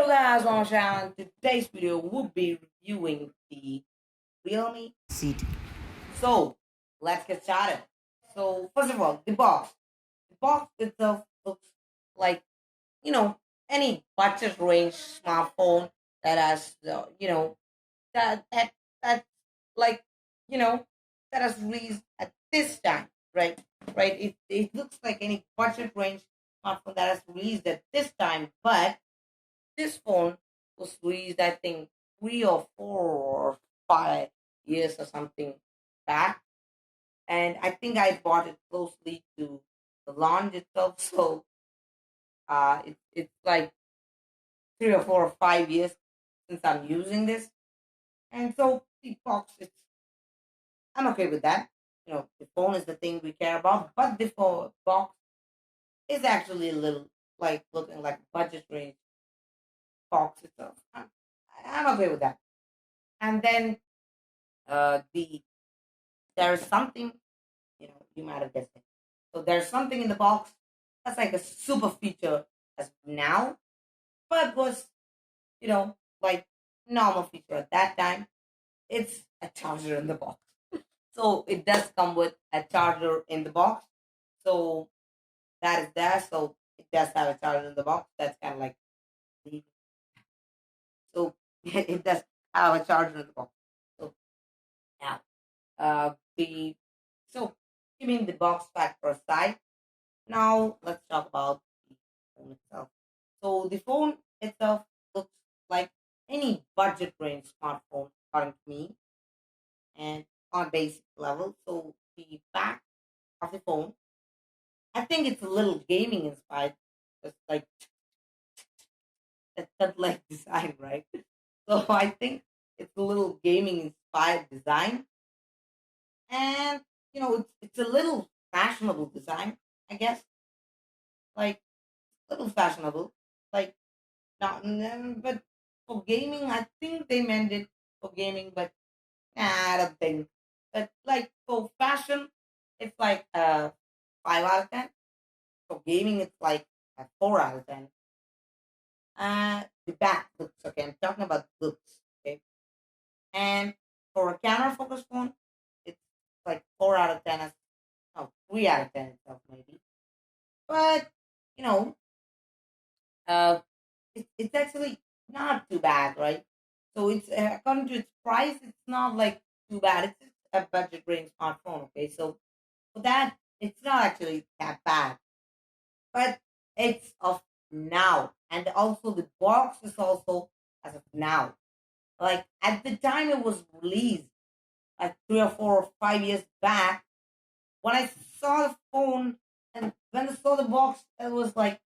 guys, on channel. Today's video will be reviewing the Realme C2. So let's get started. So first of all, the box. The box itself looks like you know any budget range smartphone that has that like you know that has released at this time, right? Right. It looks like any budget range smartphone that has released at this time, but this phone was released, I think, 3 or 4 or 5 years or something back. And I think I bought it closely to the launch itself. So it's like 3 or 4 or 5 years since I'm using this. And so the box, I'm okay with that. The phone is the thing we care about, but the box is actually a little like looking like budget range box itself. I'm okay with that. And then there's something you might have guessed it. So there's something in the box that's like a super feature as of now, but was like normal feature at that time. It's a charger in the box. So it does come with a charger in the box. So that is there. So it does have a charger in the box. That's kind of like so it does have a charger in the box. So now the so giving the box factor aside, now let's talk about the phone itself. So the phone itself looks like any budget range smartphone according to me, and on basic level. So the back of the phone, I think it's a little gaming inspired, just like that like design, right? So I think it's a little gaming inspired design, and it's a little fashionable design, I guess, like a little fashionable, like not, but for gaming, I think they meant it for gaming, but nah, I don't think. But like for fashion, it's like a 5 out of 10. For gaming, it's like a 4 out of 10. The back looks okay. I'm talking about looks, okay. And for a camera focus phone, it's like 4 out of 10. No, 3 out of 10 itself maybe. But you know, uh, it's actually not too bad, right? So it's according to its price, it's not like too bad. It's just a budget range smartphone, okay? So for that, it's not actually that bad, but it's of now, and also the box is also as of now. Like at the time it was released, like 3 or 4 or 5 years back, when I saw the phone and when I saw the box, it was like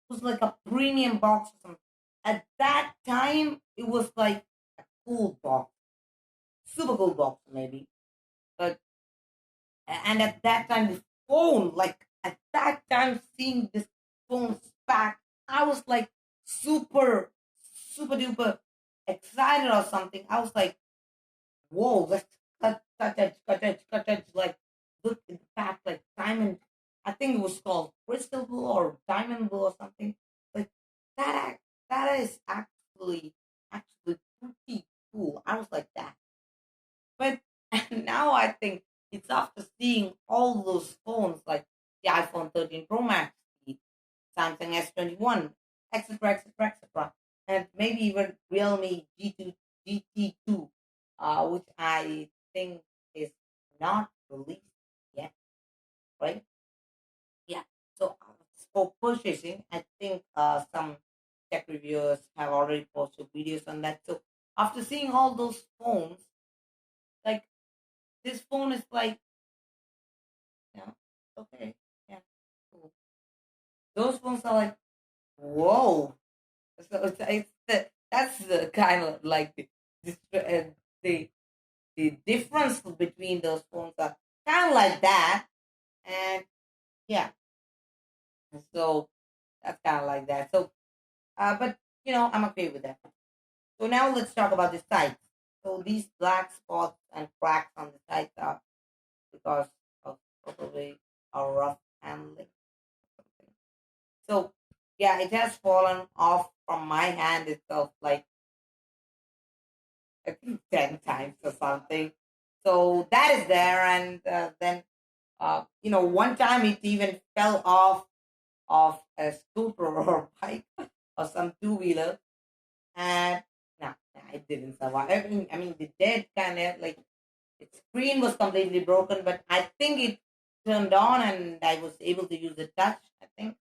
a premium box or something. At that time, it was like a cool box, super cool box maybe. But and at that time, the phone, like at that time, seeing this phone back, I was like super, super duper excited or something. I was like, whoa, let's cut edge, cut edge, cut edge. Like look in the back, like diamond. I think it was called crystal blue or diamond blue or something. Like that is actually pretty cool. I was like that. But now I think it's after seeing all those phones like the iPhone 13 Pro Max, the Samsung S21, etc., etc., etc., and maybe even Realme G2 GT2, which I think is not released yet, right? Yeah. So for purchasing, I think some tech reviewers have already posted videos on that. So after seeing all those phones, like this phone is like, yeah, okay, yeah, cool. Those phones are like, whoa. So that's the kind of like the the difference between those phones are kind of like that, and yeah, so that's kind of like that. So, but I'm okay with that. So now let's talk about the sides. So these black spots and cracks on the sides are because of probably our rough handling. So Yeah, it has fallen off from my hand itself, like I think 10 times or something. So that is there, and then one time it even fell off a scooter or bike or some two wheeler, and no, it didn't survive. I mean, the dead kind of like its screen was completely broken, but I think it turned on and I was able to use the touch. I think,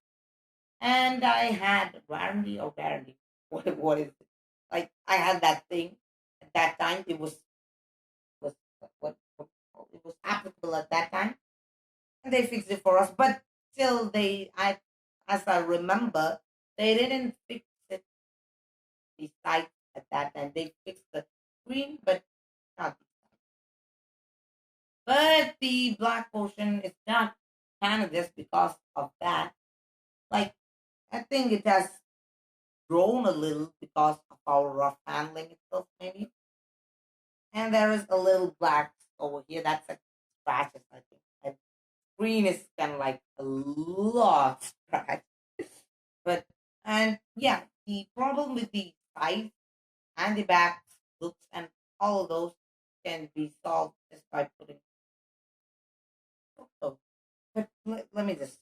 and I had warranty or guarantee. What is it? Like I had that thing at that time. It was what it was applicable at that time, and they fixed it for us. But still, as I remember, they didn't fix it the site at that time. They fixed the screen, but not. But the black portion is not kind of just because of that. Like I think it has grown a little because of our rough handling itself, maybe. And there is a little black over here. That's like scratches, I think. And green is kind of like a lot of scratch. But and yeah, the problem with the size and the back looks and all of those can be solved just by putting. Oh, but let me just.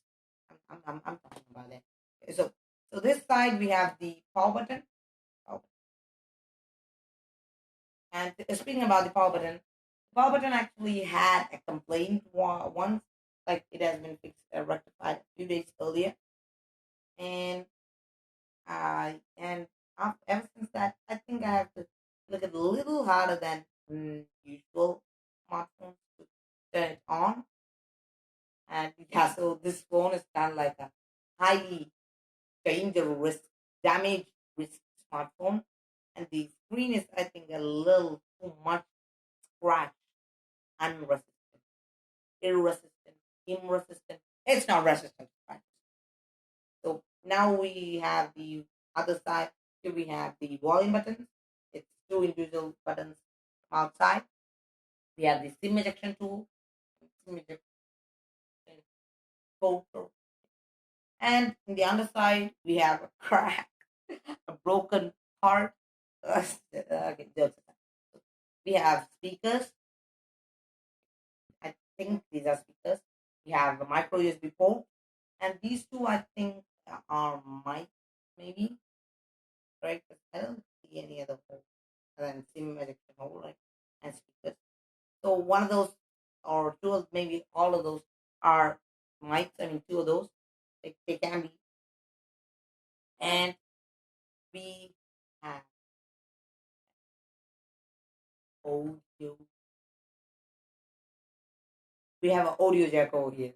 I'm talking about it. Okay, so this side we have the power button. Oh, and speaking about the power button actually had a complaint once, like it has been fixed, rectified a few days earlier, and and ever since that, I think I have to look at a little harder than usual smartphones to turn it on. And yeah, so this phone is kind of like a highly danger risk, damage risk smartphone, and the screen is, I think, a little too much scratch, unresistant, irresistant, resistant. It's not resistant to scratch. So now we have the other side. Here we have the volume buttons. It's two individual buttons outside. We have the SIM ejection tool, SIM ejection photo, and in the underside we have a crack, a broken part. Okay, jokes aside. We have speakers. I think these are speakers. We have a micro USB port, and these two I think are mic, maybe, right? 'Cause I don't see any other hole other than SIM ejection hole, right? And speakers. So one of those, or two of maybe all of those are mics. I mean, two of those they can be, and we have audio. We have an audio jack over here.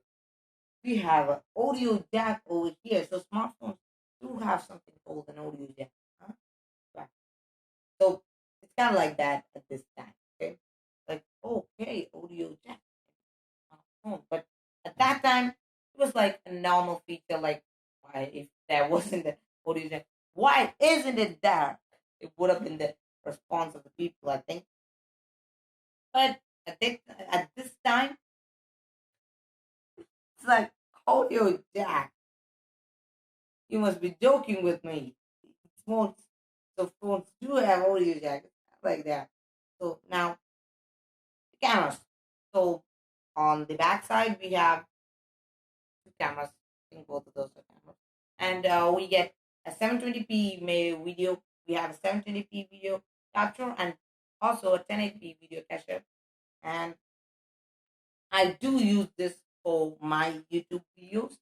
We have an audio jack over here. So smartphones do have something called an audio jack. Huh? Right. So it's kind of like that at this time. Okay, like okay, audio jack smartphone, but at that time it was like a normal feature. Like why if there wasn't the audio jack, why isn't it there? It would have been the response of the people, I think. But at this time, it's like audio jack. You must be joking with me. Phones, so phones do have audio jack like that. So now the cameras. So on the back side we have two cameras. I think both of those are cameras, and we get a 720p video. We have a 720p video capture and also a 1080p video capture. And I do use this for my YouTube videos.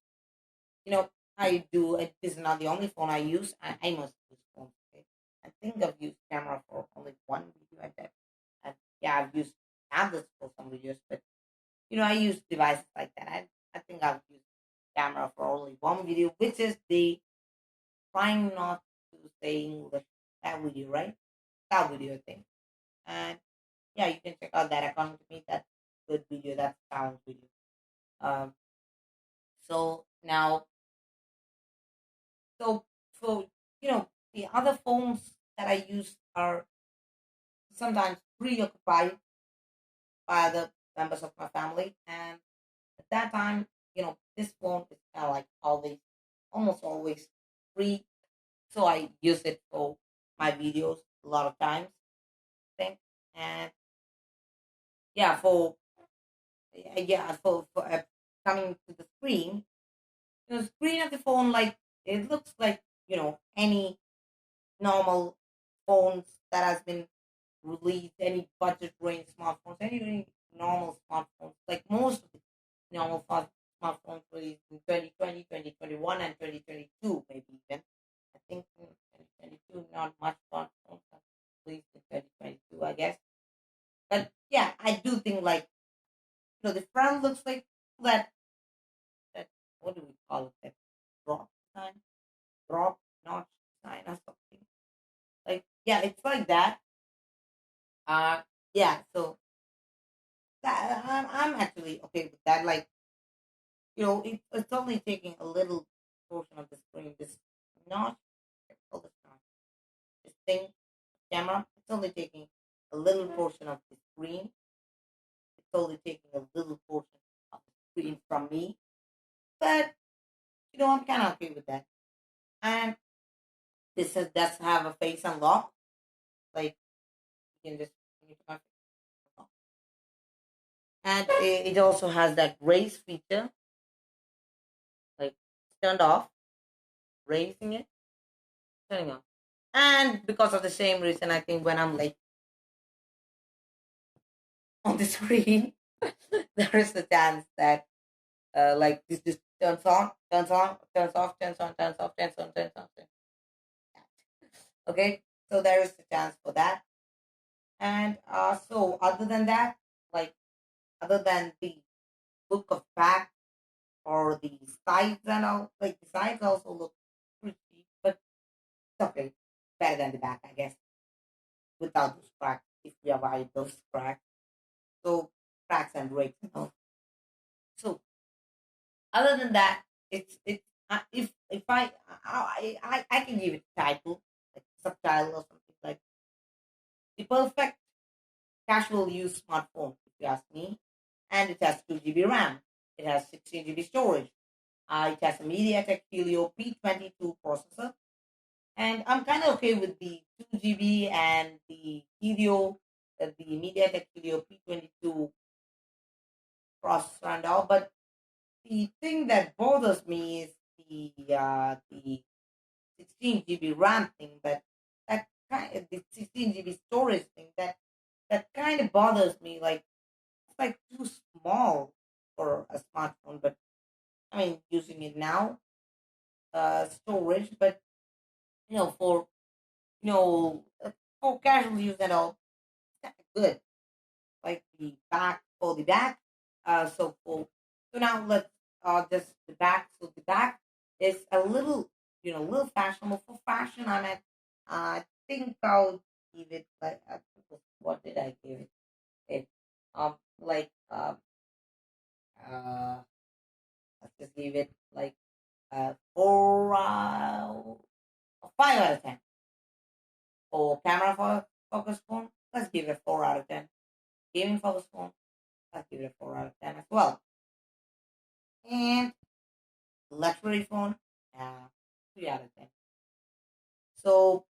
You know, I do. This is not the only phone I use. I must use phones. Okay? I think I've used camera for only one video at that. And yeah, I've used tablets for some videos, but I use devices like that. I think I've used camera for only one video, which is the trying not to say English that video, right? That video thing. And yeah, you can check out that account to me. That's good video. That's sound video. Um, so now, so for the other phones that I use are sometimes preoccupied by other members of my family, and at that time, this phone is kind of like always, almost always free, so I use it for my videos a lot of times. I think, and yeah, for coming to the screen, the screen of the phone, like it looks like any normal phones that has been released, any budget range smartphones, any normal smartphones, like most of the normal smartphones released in 2020, 2021, and 2022, maybe even. I think in 2022, not much smartphones are released in 2022, I guess. But yeah, I do think like the front looks like that. That what do we call it? That drop sign, drop notch sign, or something. Like yeah, it's like that. Uh, yeah. So that I'm actually okay with that. Like it's only taking a little portion of the screen. This notch, oh, this notch, this thing, camera. It's only taking a little portion of the screen. It's only taking a little portion of the screen from me. But I'm kind of okay with that. And does have a face unlock. Like you can just bring it to my face unlock. And it also has that raise feature, like turned off, raising it, turning on. And because of the same reason, I think when I'm like on the screen, there is the chance that like this turns on, turns on, turns off, turns on, turns off, turns on, turns on, turns on. Okay, so there is the chance for that. And so other than that, like other than the look of back or the sides and all, like the sides also look pretty, but it's okay, better than the back, I guess, without those cracks. If we avoid those cracks, so cracks and breaks and all. So other than that, it's if I can give it a title, like subtitle or something like the perfect casual use smartphone, if you ask me. And it has 2 GB RAM. It has 16 GB storage. It has a MediaTek Helio P22 processor. And I'm kind of okay with the 2 GB and the the MediaTek Helio P22 processor and all. But the thing that bothers me is the 16 GB RAM thing. That kind of the 16 GB storage thing that kind of bothers me. Like it's like too small for a smartphone. But I mean, using it now, storage. But for you know uh, for casual use and all, it's kind of good. Like the back. So now let's just the back. So the back is a little little fashionable for fashion. I think I'll give it like what did I give it? It like uh let's just give it like 5 out of 10 for camera focus phone. Let's give it a 4 out of 10. Gaming focus phone. Let's give it a 4 out of 10 as well. And luxury phone, uh, 3 out of 10. So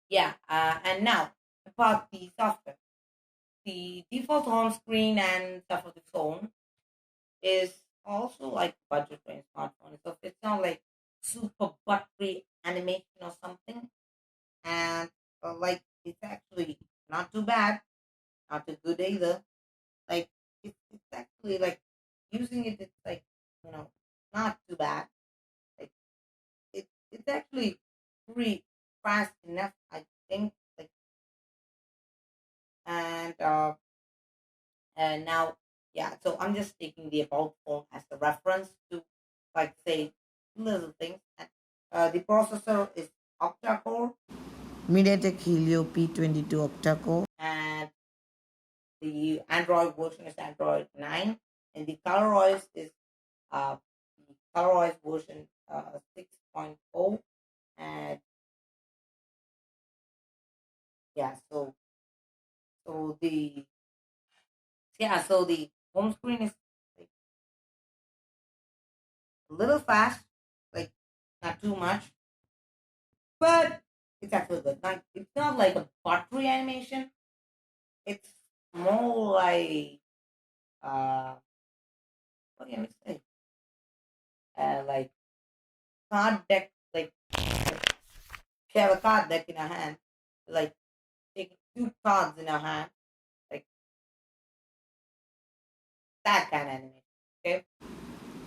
yeah, and now about the software, the default home screen and stuff of the phone is also like budget range smartphone. So it's not like super buttery animation or something, and like it's actually not too bad, not too good either. Like it's actually like using it. It's like not too bad. Like it's actually pretty fast enough, I think. Like and now, yeah. So I'm just taking the about phone as a reference to like say little things. And, the processor is octa-core, MediaTek Helio P22 octa-core, and the Android version is Android 9, and the ColorOS is the ColorOS version 6.0, and yeah, so the so the home screen is like a little fast, like not too much, but it's actually good. Like it's not like a buttery animation. It's more like what can I say? Like card deck. Like you have a card deck in a hand, like taking two cards in a hand, like that kind of animation. Okay,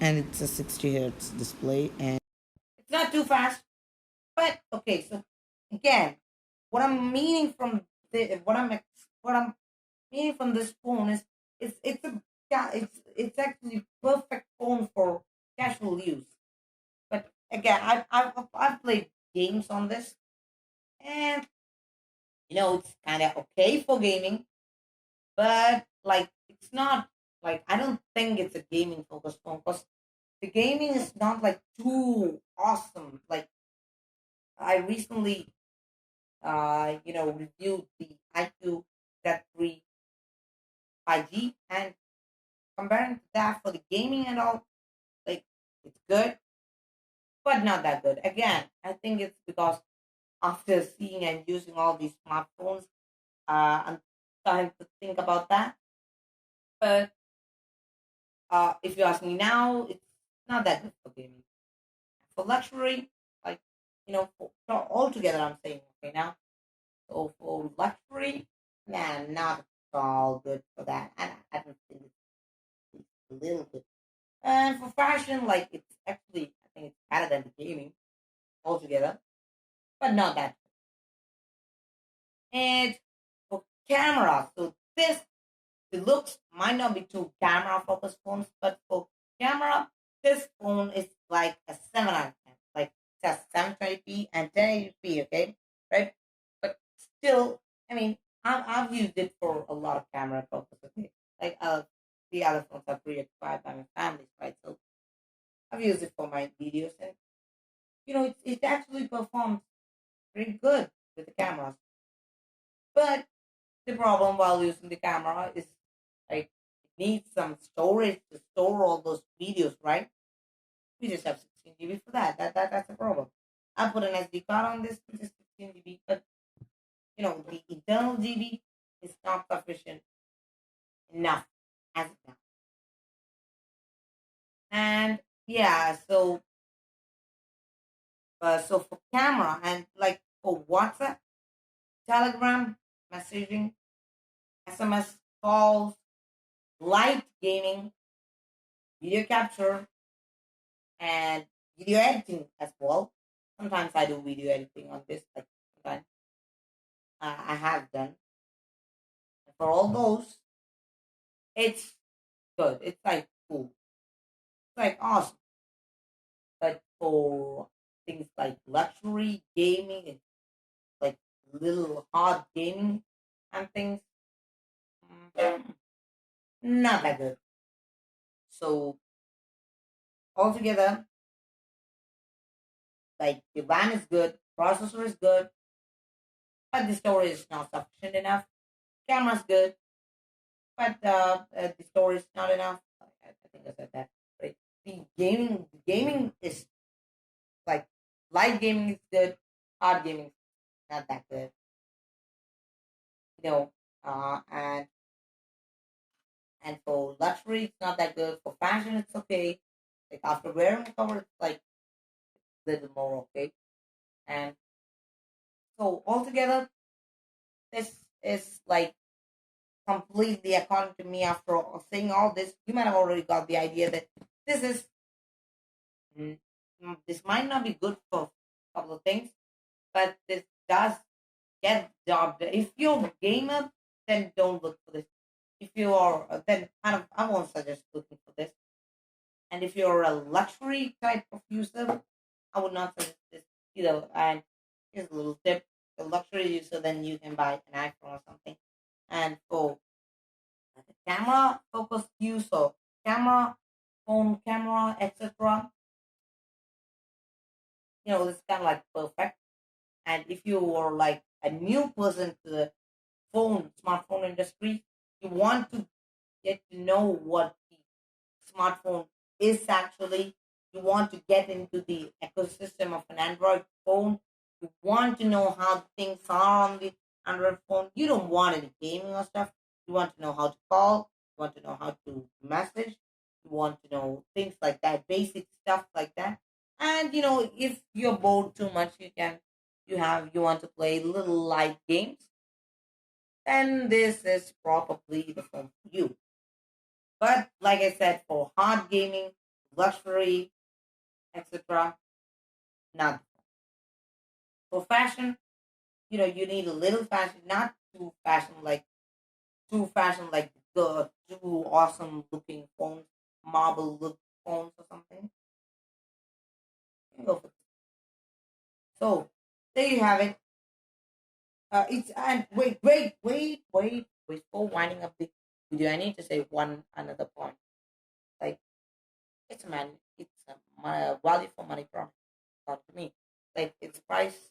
and it's a 60 hertz display, and it's not too fast. But okay, so again, what I'm meaning from what I'm meaning from this phone is it's actually perfect phone for casual use. But again, I've played games on this, and it's kind of okay for gaming, but like it's not like I don't think it's a gaming focused phone because the gaming is not like too awesome. Like I recently reviewed the IQ that 3 5G, and comparing to that for the gaming and all, like it's good, but not that good. Again, I think it's because after seeing and using all these smartphones, I'm starting to think about that. But if you ask me now, it's not that good for gaming. For luxury, like for altogether, I'm saying okay now. So for luxury, nah, not at all good for that. I don't think it's a little bit. And for fashion, like it's actually, I think it's better than the gaming altogether, but not that. And for camera, so this the looks might not be too camera focused phones, but for camera, this phone is like a 7 out of 10. Like it has 720p and 1080p, okay? Right? But still, I mean, I've used it for a lot of camera purposes, okay? Like the other phones are preoccupied by my family, right? So I've used it for my videos, and it actually performs pretty good with the cameras. But the problem while using the camera is like it needs some storage to store all those videos, right? We just have 16 GB for that. That's a problem. I put an SD card on this, which is 16 GB, but the internal GB is not sufficient enough as of now. And yeah, so for camera and like for WhatsApp, Telegram, messaging, SMS calls, light gaming, video capture, and video editing as well. Sometimes I do video editing on this, like sometimes I have done. And for all those, it's good. It's like cool. It's like awesome. But for things like luxury gaming and like little hard gaming and things, mm, not that good. So altogether, like the RAM is good, processor is good, but the storage is not sufficient enough. Camera's good, but the storage is not enough. I think I said that. Right? The gaming is like light gaming is good, hard gaming is not that good. You know, and for luxury, it's not that good. For fashion, it's okay. Like after wearing a cover, it's like a little more okay. And so altogether, this is like completely according to me. After saying all this, you might have already got the idea that this is this might not be good for a couple of things, but this does get the job done. If you're a gamer, then don't look for this. If you are, then I won't suggest looking for this. And if you're a luxury type of user, I would not suggest this either. And here's a little tip: the luxury user, then you can buy an iPhone or something. And for the camera focused use or camera, phone camera, etc., it's kind of like perfect. And if you are like a new person to the smartphone industry, you want to get to know what the smartphone is actually. You want to get into the ecosystem of an Android phone. You want to know how things are on the Android phone. You don't want any gaming or stuff. You want to know how to call. You want to know how to message. You want to know things like that, basic stuff like that. And if you're bored too much, you want to play little light games, then this is probably the phone for you. But like I said, for hard gaming, luxury, etc., not for fashion. You need a little fashion, not too fashion like the too awesome looking phones, marble look phones or something. You go for So there you have it. It's and wait. Before winding up the video, I need to say one another point. Like it's a value for money product. Not to me. Like its price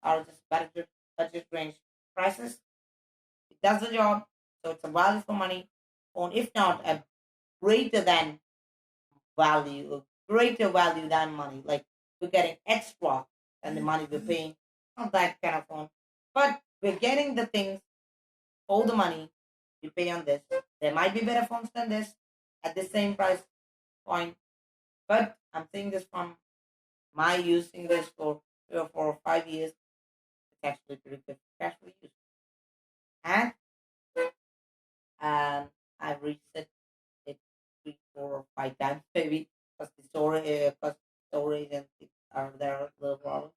are just budget range prices. It does the job, so it's a value for money phone. If not a greater than greater value than money. Like we're getting extra than the money we're paying. Not that kind of phone, but we're getting the things for the money we pay on this. There might be better phones than this at the same price point, but I'm saying this from my using this for 3 or 4 or 5 years. It's actually pretty good cash for use. And I've reset it 3, 4, or 5 times maybe because the storage and things are there a little problem.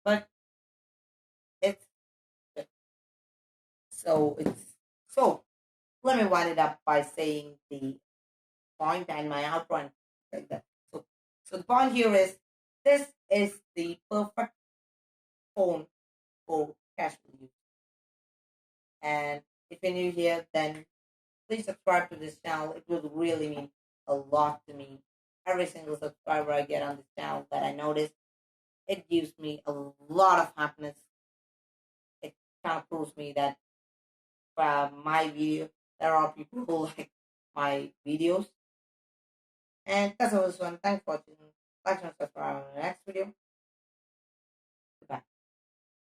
But it's good. So let me wind it up by saying the point and my outro and like that. So the point here is this is the perfect phone for casual use. And if you're new here, then please subscribe to this channel. It would really mean a lot to me. Every single subscriber I get on this channel that I notice, it gives me a lot of happiness. It kind of proves me that my video, there are people who like my videos. And that's all this one. Thanks for watching. Like and subscribe on the next video.